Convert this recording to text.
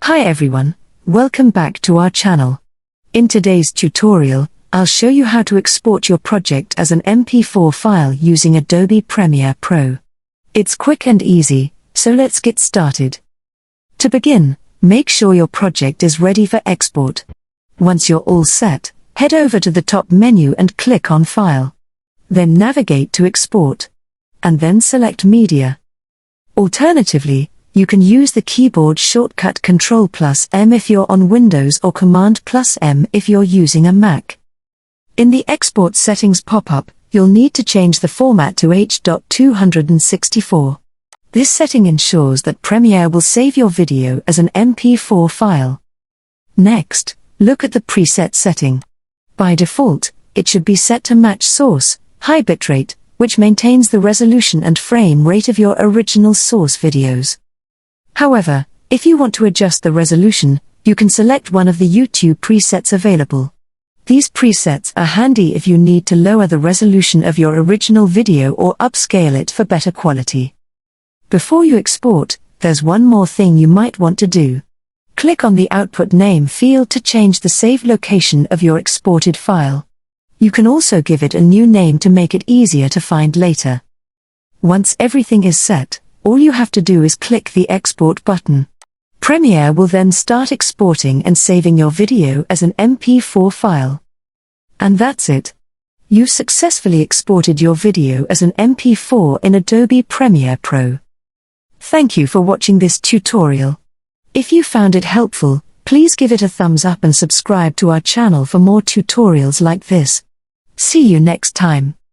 Hi everyone, welcome back to our channel. In today's tutorial, I'll show you how to export your project as an MP4 file using Adobe Premiere Pro. It's quick and easy, so let's get started. To begin, make sure your project is ready for export. Once you're all set, head over to the top menu and click on File. Then navigate to Export. And then select Media. Alternatively, you can use the keyboard shortcut Ctrl+M if you're on Windows or Command+M if you're using a Mac. In the Export Settings pop-up, you'll need to change the format to H.264. This setting ensures that Premiere will save your video as an MP4 file. Next, look at the preset setting. By default, it should be set to match source, high bitrate, which maintains the resolution and frame rate of your original source videos. However, if you want to adjust the resolution, you can select one of the YouTube presets available. These presets are handy if you need to lower the resolution of your original video or upscale it for better quality. Before you export, there's one more thing you might want to do. Click on the Output Name field to change the save location of your exported file. You can also give it a new name to make it easier to find later. Once everything is set, all you have to do is click the Export button. Premiere will then start exporting and saving your video as an MP4 file. And that's it. You've successfully exported your video as an MP4 in Adobe Premiere Pro. Thank you for watching this tutorial. If you found it helpful, please give it a thumbs up and subscribe to our channel for more tutorials like this. See you next time.